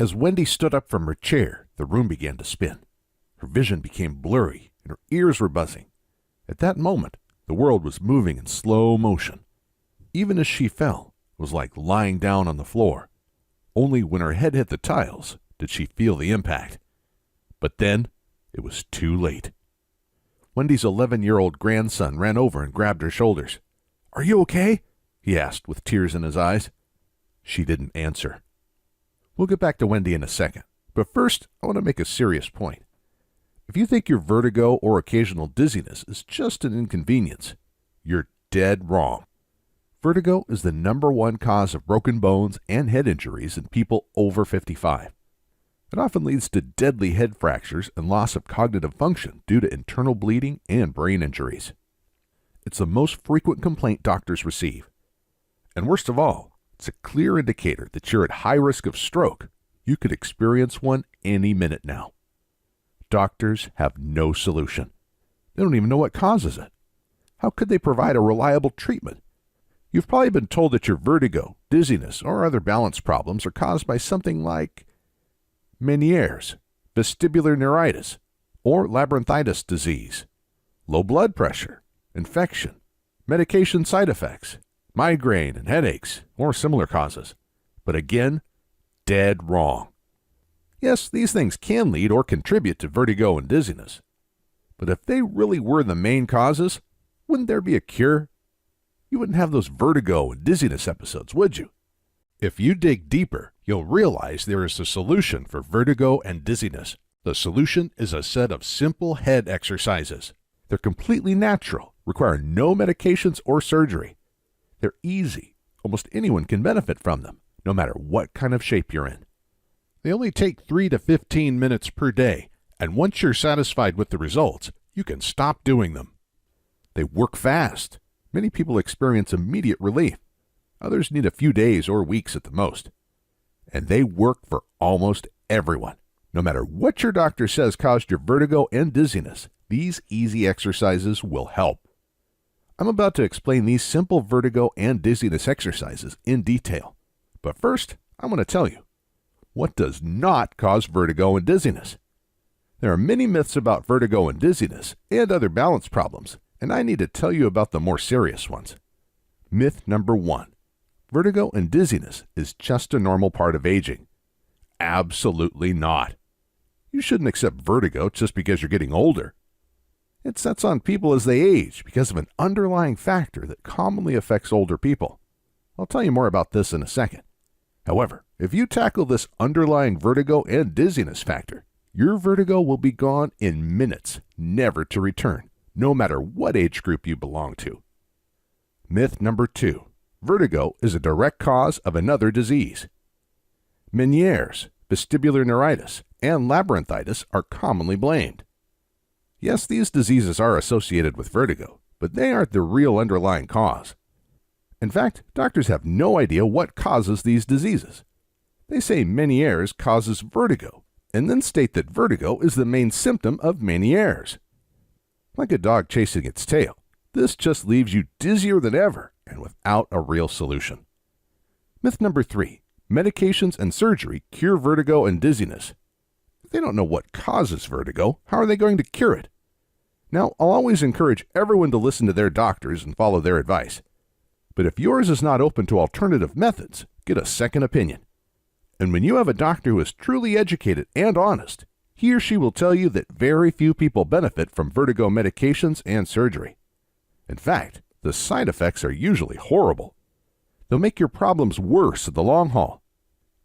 As Wendy stood up from her chair, the room began to spin. Her vision became blurry, and her ears were buzzing. At that moment, the world was moving in slow motion. Even as she fell, it was like lying down on the floor. Only when her head hit the tiles did she feel the impact. But then, it was too late. Wendy's 11-year-old grandson ran over and grabbed her shoulders. "Are you okay?" he asked with tears in his eyes. She didn't answer. We'll get back to Wendy in a second, but first I want to make a serious point. If you think your vertigo or occasional dizziness is just an inconvenience, you're dead wrong. Vertigo is the #1 cause of broken bones and head injuries in people over 55. It often leads to deadly head fractures and loss of cognitive function due to internal bleeding and brain injuries. It's the most frequent complaint doctors receive. And worst of all, it's a clear indicator that you're at high risk of stroke. You could experience one any minute now. Doctors have no solution. They don't even know what causes it. How could they provide a reliable treatment? You've probably been told that your vertigo, dizziness, or other balance problems are caused by something like Ménière's, vestibular neuritis, or labyrinthitis disease, low blood pressure, infection, medication side effects, migraine and headaches, or similar causes. But again, dead wrong. Yes, these things can lead or contribute to vertigo and dizziness. But if they really were the main causes, wouldn't there be a cure? You wouldn't have those vertigo and dizziness episodes, would you? If you dig deeper, you'll realize there is a solution for vertigo and dizziness. The solution is a set of simple head exercises. They're completely natural, require no medications or surgery. They're easy. Almost anyone can benefit from them, no matter what kind of shape you're in. They only take 3 to 15 minutes per day, and once you're satisfied with the results, you can stop doing them. They work fast. Many people experience immediate relief. Others need a few days or weeks at the most. And they work for almost everyone. No matter what your doctor says caused your vertigo and dizziness, these easy exercises will help. I'm about to explain these simple vertigo and dizziness exercises in detail. But first, I want to tell you, what does not cause vertigo and dizziness? There are many myths about vertigo and dizziness and other balance problems, and I need to tell you about the more serious ones. Myth number 1. Vertigo and dizziness is just a normal part of aging. Absolutely not. You shouldn't accept vertigo just because you're getting older. It sets on people as they age because of an underlying factor that commonly affects older people. I'll tell you more about this in a second. However, if you tackle this underlying vertigo and dizziness factor, your vertigo will be gone in minutes, never to return, no matter what age group you belong to. Myth number 2. Vertigo is a direct cause of another disease. Ménière's, vestibular neuritis, and labyrinthitis are commonly blamed. Yes, these diseases are associated with vertigo, but they aren't the real underlying cause. In fact, doctors have no idea what causes these diseases. They say Ménière's causes vertigo, and then state that vertigo is the main symptom of Ménière's. Like a dog chasing its tail, this just leaves you dizzier than ever and without a real solution. Myth number 3. Medications and surgery cure vertigo and dizziness. If they don't know what causes vertigo, how are they going to cure it? Now, I'll always encourage everyone to listen to their doctors and follow their advice. But if yours is not open to alternative methods, get a second opinion. And when you have a doctor who is truly educated and honest, he or she will tell you that very few people benefit from vertigo medications and surgery. In fact, the side effects are usually horrible. They'll make your problems worse in the long haul.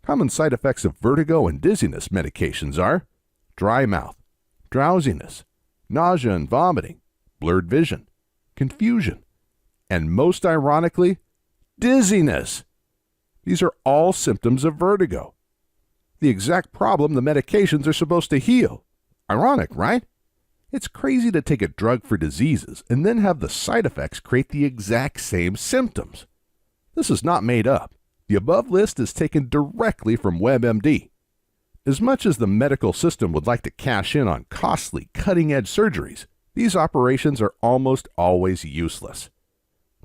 Common side effects of vertigo and dizziness medications are dry mouth, drowsiness, nausea and vomiting, blurred vision, confusion, and most ironically, dizziness. These are all symptoms of vertigo. The exact problem the medications are supposed to heal. Ironic, right? It's crazy to take a drug for diseases and then have the side effects create the exact same symptoms. This is not made up. The above list is taken directly from WebMD. As much as the medical system would like to cash in on costly, cutting-edge surgeries, these operations are almost always useless.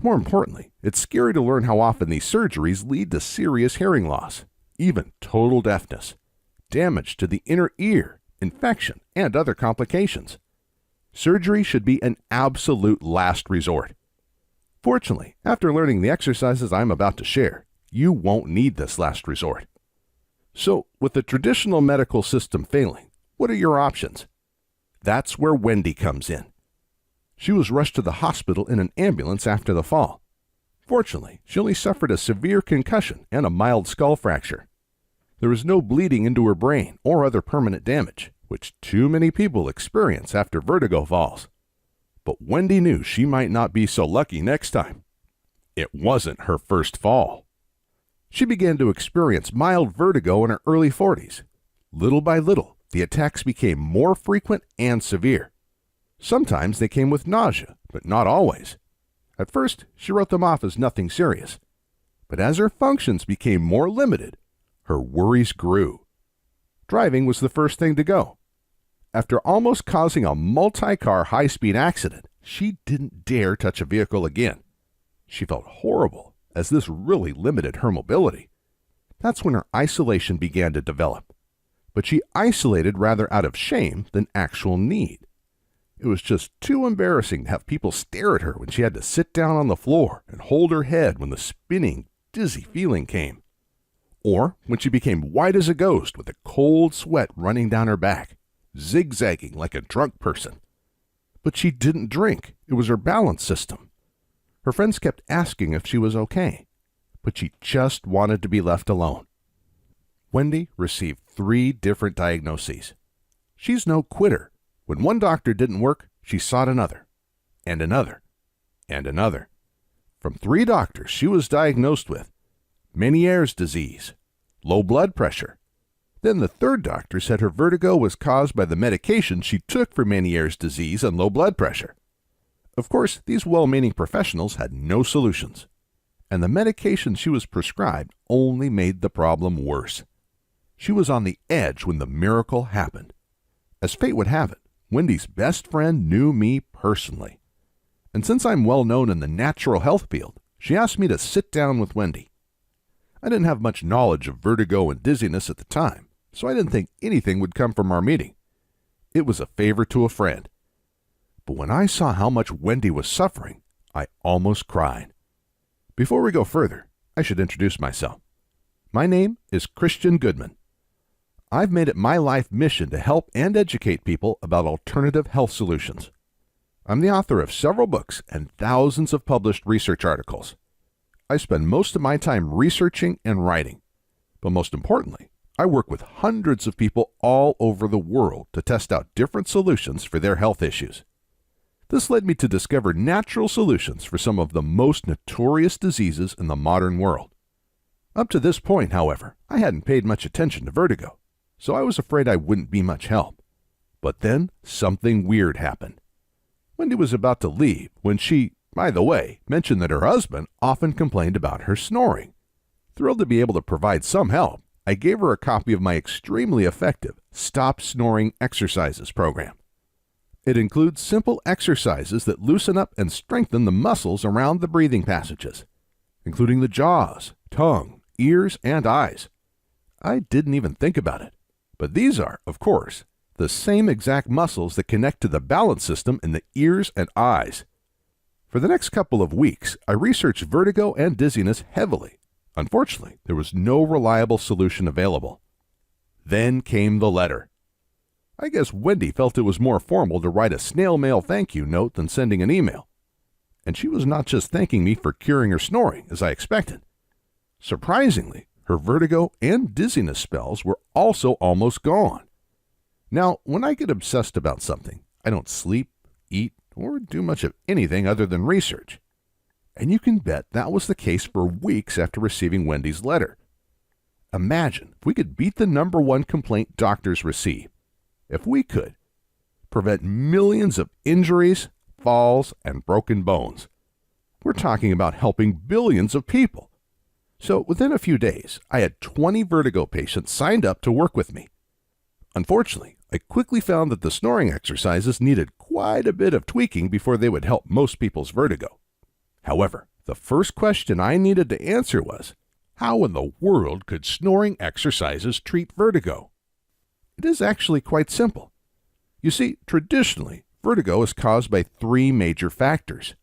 More importantly, it's scary to learn how often these surgeries lead to serious hearing loss, even total deafness. damage to the inner ear, infection, and other complications. Surgery should be an absolute last resort. Fortunately, after learning the exercises I'm about to share, you won't need this last resort. So, with the traditional medical system failing, what are your options? That's where Wendy comes in. She was rushed to the hospital in an ambulance after the fall. Fortunately, she only suffered a severe concussion and a mild skull fracture. There was no bleeding into her brain or other permanent damage, which too many people experience after vertigo falls. But Wendy knew she might not be so lucky next time. It wasn't her first fall. She began to experience mild vertigo in her early 40s. Little by little, the attacks became more frequent and severe. Sometimes they came with nausea, but not always. At first, she wrote them off as nothing serious. But as her functions became more limited, her worries grew. Driving was the first thing to go. After almost causing a multi-car high-speed accident, she didn't dare touch a vehicle again. She felt horrible, as this really limited her mobility. That's when her isolation began to develop. But she isolated rather out of shame than actual need. It was just too embarrassing to have people stare at her when she had to sit down on the floor and hold her head when the spinning, dizzy feeling came. Or when she became white as a ghost with a cold sweat running down her back, zigzagging like a drunk person. But she didn't drink. It was her balance system. Her friends kept asking if she was okay, but she just wanted to be left alone. Wendy received 3 different diagnoses. She's no quitter. When one doctor didn't work, she sought another, and another, and another. From 3 doctors, she was diagnosed with Ménière's disease, low blood pressure. Then the 3rd doctor said her vertigo was caused by the medication she took for Ménière's disease and low blood pressure. Of course, these well-meaning professionals had no solutions, and the medication she was prescribed only made the problem worse. She was on the edge when the miracle happened. As fate would have it, Wendy's best friend knew me personally. And since I'm well known in the natural health field, she asked me to sit down with Wendy. I didn't have much knowledge of vertigo and dizziness at the time, so I didn't think anything would come from our meeting. It was a favor to a friend. But when I saw how much Wendy was suffering, I almost cried. Before we go further, I should introduce myself. My name is Christian Goodman. I've made it my life mission to help and educate people about alternative health solutions. I'm the author of several books and thousands of published research articles. I spend most of my time researching and writing. But most importantly, I work with hundreds of people all over the world to test out different solutions for their health issues. This led me to discover natural solutions for some of the most notorious diseases in the modern world. Up to this point, however, I hadn't paid much attention to vertigo, so I was afraid I wouldn't be much help. But then something weird happened. Wendy was about to leave when she, by the way, mentioned that her husband often complained about her snoring. Thrilled to be able to provide some help, I gave her a copy of my extremely effective Stop Snoring Exercises Program. It includes simple exercises that loosen up and strengthen the muscles around the breathing passages, including the jaws, tongue, ears, and eyes. I didn't even think about it, but these are, of course, the same exact muscles that connect to the balance system in the ears and eyes. For the next couple of weeks, I researched vertigo and dizziness heavily. Unfortunately, there was no reliable solution available. Then came the letter. I guess Wendy felt it was more formal to write a snail mail thank you note than sending an email. And she was not just thanking me for curing her snoring, as I expected. Surprisingly, her vertigo and dizziness spells were also almost gone. Now, when I get obsessed about something, I don't sleep, eat, or do much of anything other than research. And you can bet that was the case for weeks after receiving Wendy's letter. Imagine if we could beat the #1 complaint doctors receive. If we could prevent millions of injuries, falls, and broken bones. We're talking about helping billions of people. So within a few days, I had 20 vertigo patients signed up to work with me. Unfortunately, I quickly found that the snoring exercises needed quite a bit of tweaking before they would help most people's vertigo. However, the first question I needed to answer was, how in the world could snoring exercises treat vertigo? It is actually quite simple. You see, traditionally, vertigo is caused by three major factors.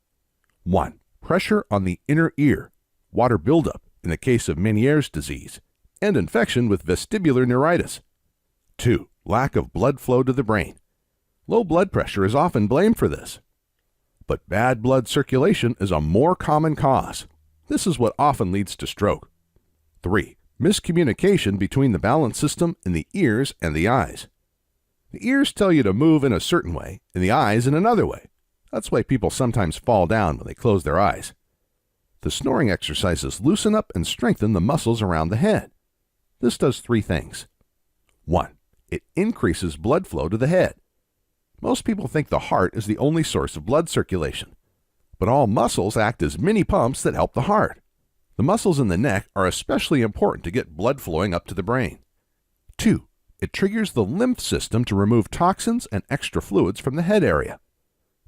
1. Pressure on the inner ear, water buildup in the case of Ménière's disease, and infection with vestibular neuritis. 2. Lack of blood flow to the brain. Low blood pressure is often blamed for this. But bad blood circulation is a more common cause. This is what often leads to stroke. 3. Miscommunication between the balance system in the ears and the eyes. The ears tell you to move in a certain way, and the eyes in another way. That's why people sometimes fall down when they close their eyes. The snoring exercises loosen up and strengthen the muscles around the head. This does three things. 1. It increases blood flow to the head. Most people think the heart is the only source of blood circulation, but all muscles act as mini pumps that help the heart. The muscles in the neck are especially important to get blood flowing up to the brain. 2. It triggers the lymph system to remove toxins and extra fluids from the head area.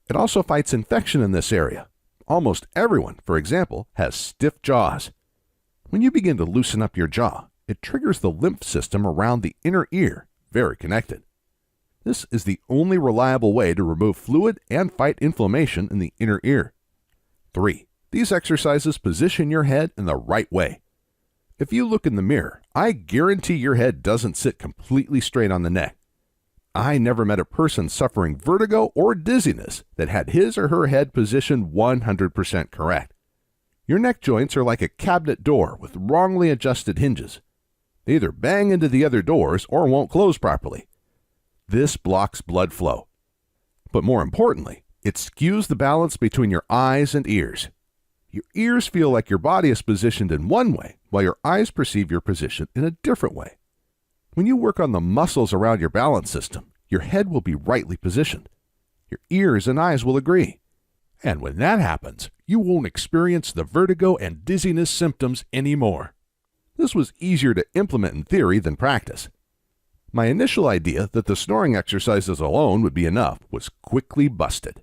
It also fights infection in this area. Almost everyone, for example, has stiff jaws. When you begin to loosen up your jaw, it triggers the lymph system around the inner ear, very connected. This is the only reliable way to remove fluid and fight inflammation in the inner ear. 3. These exercises position your head in the right way. If you look in the mirror, I guarantee your head doesn't sit completely straight on the neck. I never met a person suffering vertigo or dizziness that had his or her head positioned 100% correct. Your neck joints are like a cabinet door with wrongly adjusted hinges. They either bang into the other doors or won't close properly. This blocks blood flow. But more importantly, it skews the balance between your eyes and ears. Your ears feel like your body is positioned in one way, while your eyes perceive your position in a different way. When you work on the muscles around your balance system, your head will be rightly positioned. Your ears and eyes will agree. And when that happens, you won't experience the vertigo and dizziness symptoms anymore. This was easier to implement in theory than practice. My initial idea that the snoring exercises alone would be enough was quickly busted.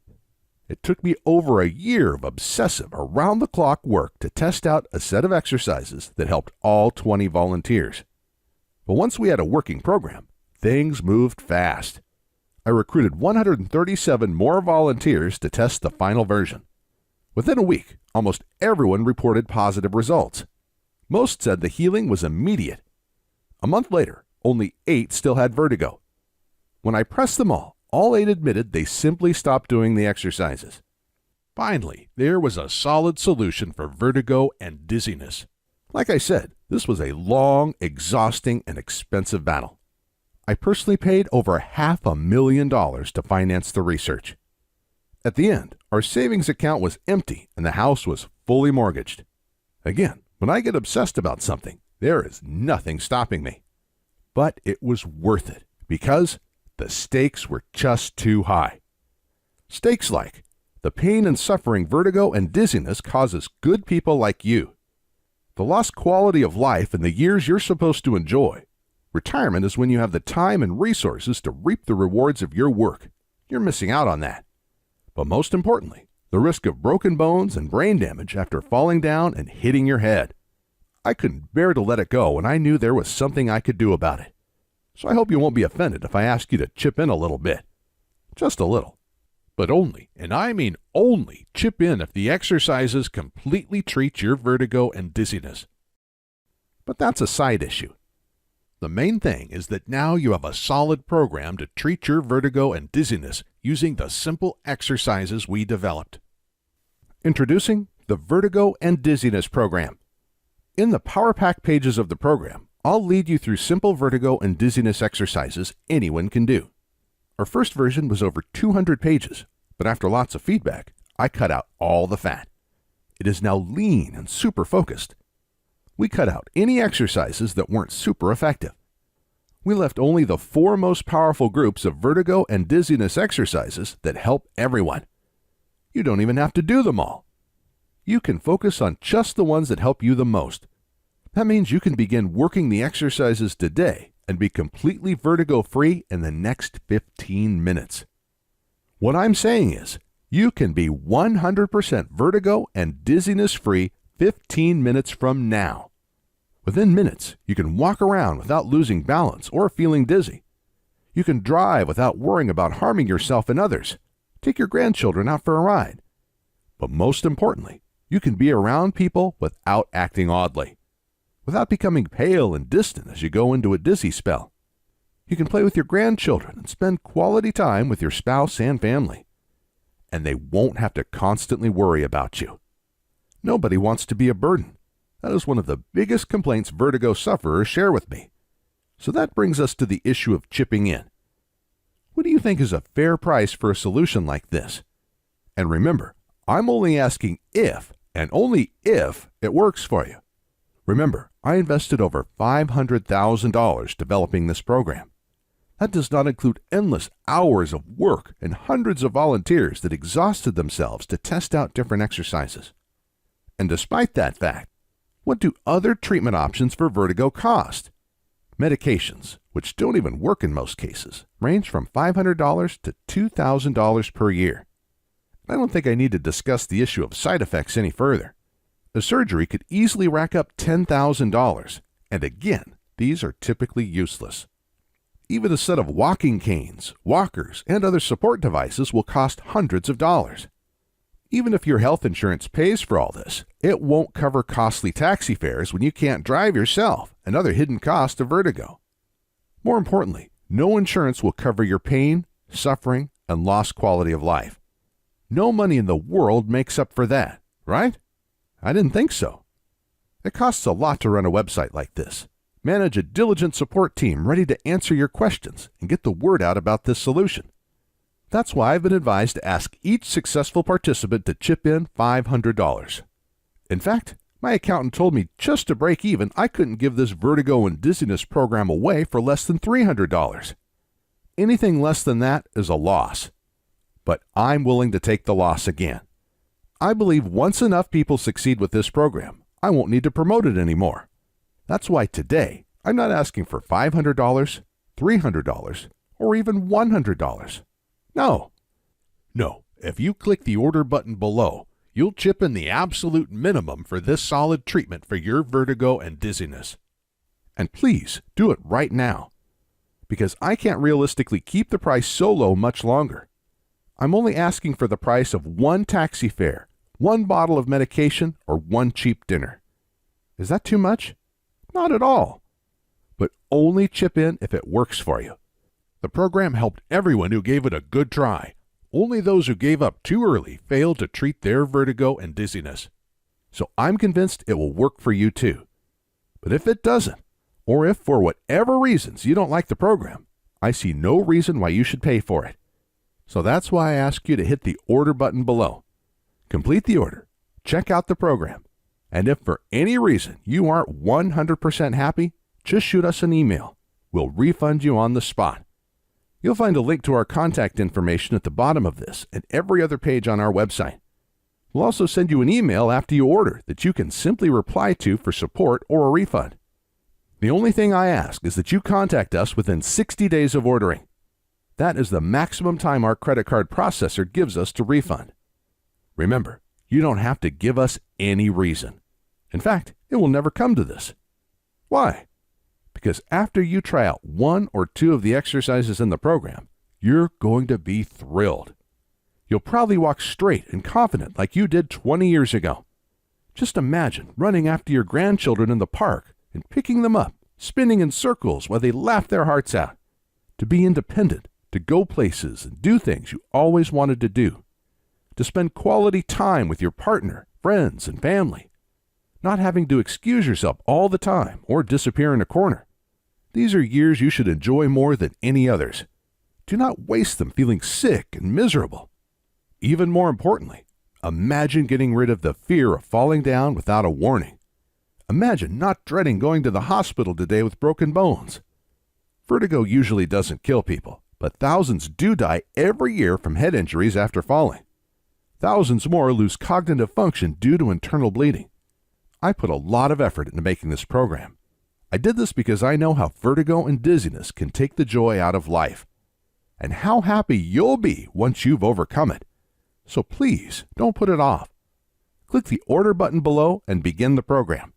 It took me over a year of obsessive, around-the-clock work to test out a set of exercises that helped all 20 volunteers. But once we had a working program, things moved fast. I recruited 137 more volunteers to test the final version. Within a week, almost everyone reported positive results. Most said the healing was immediate. A month later, only 8 still had vertigo. When I pressed them all 8 admitted they simply stopped doing the exercises. Finally, there was a solid solution for vertigo and dizziness. Like I said, this was a long, exhausting, and expensive battle. I personally paid over $500,000 to finance the research. At the end, our savings account was empty and the house was fully mortgaged. Again, when I get obsessed about something, there is nothing stopping me. But it was worth it because the stakes were just too high. Stakes like the pain and suffering vertigo and dizziness causes good people like you. The lost quality of life in the years you're supposed to enjoy. Retirement is when you have the time and resources to reap the rewards of your work. You're missing out on that. But most importantly, the risk of broken bones and brain damage after falling down and hitting your head. I couldn't bear to let it go, and I knew there was something I could do about it. So I hope you won't be offended if I ask you to chip in a little bit. Just a little. But only, and I mean only, chip in if the exercises completely treat your vertigo and dizziness. But that's a side issue. The main thing is that now you have a solid program to treat your vertigo and dizziness using the simple exercises we developed. Introducing the Vertigo and Dizziness Program. In the Power Pack pages of the program, I'll lead you through simple vertigo and dizziness exercises anyone can do. Our first version was over 200 pages, but after lots of feedback, I cut out all the fat. It is now lean and super focused. We cut out any exercises that weren't super effective. We left only the 4 most powerful groups of vertigo and dizziness exercises that help everyone. You don't even have to do them all. You can focus on just the ones that help you the most. That means you can begin working the exercises today and be completely vertigo-free in the next 15 minutes. What I'm saying is, you can be 100% vertigo and dizziness-free 15 minutes from now. Within minutes, you can walk around without losing balance or feeling dizzy. You can drive without worrying about harming yourself and others. Take your grandchildren out for a ride. But most importantly, you can be around people without acting oddly, without becoming pale and distant as you go into a dizzy spell. You can play with your grandchildren and spend quality time with your spouse and family. And they won't have to constantly worry about you. Nobody wants to be a burden. That is one of the biggest complaints vertigo sufferers share with me. So that brings us to the issue of chipping in. What do you think is a fair price for a solution like this? And remember, I'm only asking if, and only if, it works for you. Remember, I invested over $500,000 developing this program. That does not include endless hours of work and hundreds of volunteers that exhausted themselves to test out different exercises. And despite that fact, what do other treatment options for vertigo cost? Medications, which don't even work in most cases, range from $500 to $2,000 per year. I don't think I need to discuss the issue of side effects any further. A surgery could easily rack up $10,000, and again, these are typically useless. Even a set of walking canes, walkers, and other support devices will cost hundreds of dollars. Even if your health insurance pays for all this, it won't cover costly taxi fares when you can't drive yourself and other hidden costs of vertigo. More importantly, no insurance will cover your pain, suffering, and lost quality of life. No money in the world makes up for that, right? I didn't think so. It costs a lot to run a website like this. Manage a diligent support team ready to answer your questions and get the word out about this solution. That's why I've been advised to ask each successful participant to chip in $500. In fact, my accountant told me just to break even, I couldn't give this vertigo and dizziness program away for less than $300. Anything less than that is a loss. But I'm willing to take the loss again. I believe once enough people succeed with this program, I won't need to promote it anymore. That's why today, I'm not asking for $500, $300, or even $100. No. If you click the order button below, you'll chip in the absolute minimum for this solid treatment for your vertigo and dizziness. And please do it right now, because I can't realistically keep the price so low much longer. I'm only asking for the price of one taxi fare, one bottle of medication, or one cheap dinner. Is that too much? Not at all. But only chip in if it works for you. The program helped everyone who gave it a good try. Only those who gave up too early failed to treat their vertigo and dizziness. So I'm convinced it will work for you too. But if it doesn't, or if for whatever reasons you don't like the program, I see no reason why you should pay for it. So that's why I ask you to hit the order button below. Complete the order, check out the program, and if for any reason you aren't 100% happy, just shoot us an email. We'll refund you on the spot. You'll find a link to our contact information at the bottom of this and every other page on our website. We'll also send you an email after you order that you can simply reply to for support or a refund. The only thing I ask is that you contact us within 60 days of ordering. That is the maximum time our credit card processor gives us to refund. Remember, you don't have to give us any reason. In fact, it will never come to this. Why? Because after you try out one or two of the exercises in the program, you're going to be thrilled. You'll probably walk straight and confident like you did 20 years ago. Just imagine running after your grandchildren in the park and picking them up, spinning in circles while they laugh their hearts out. To be independent, to go places and do things you always wanted to do. To spend quality time with your partner, friends, and family. Not having to excuse yourself all the time or disappear in a corner. These are years you should enjoy more than any others. Do not waste them feeling sick and miserable. Even more importantly, imagine getting rid of the fear of falling down without a warning. Imagine not dreading going to the hospital today with broken bones. Vertigo usually doesn't kill people, but thousands do die every year from head injuries after falling. Thousands more lose cognitive function due to internal bleeding. I put a lot of effort into making this program. I did this because I know how vertigo and dizziness can take the joy out of life, and how happy you'll be once you've overcome it. So please, don't put it off. Click the order button below and begin the program.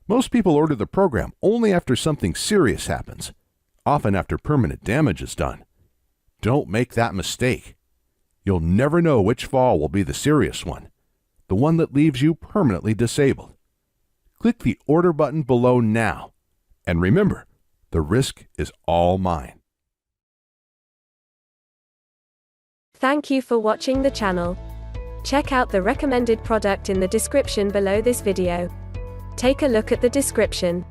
Most people order the program only after something serious happens. often after permanent damage is done. Don't make that mistake. You'll never know which fall will be the serious one, the one that leaves you permanently disabled. Click the order button below now, and remember, the risk is all mine. Thank you for watching the channel. Check out the recommended product in the description below this video. Take a look at the description.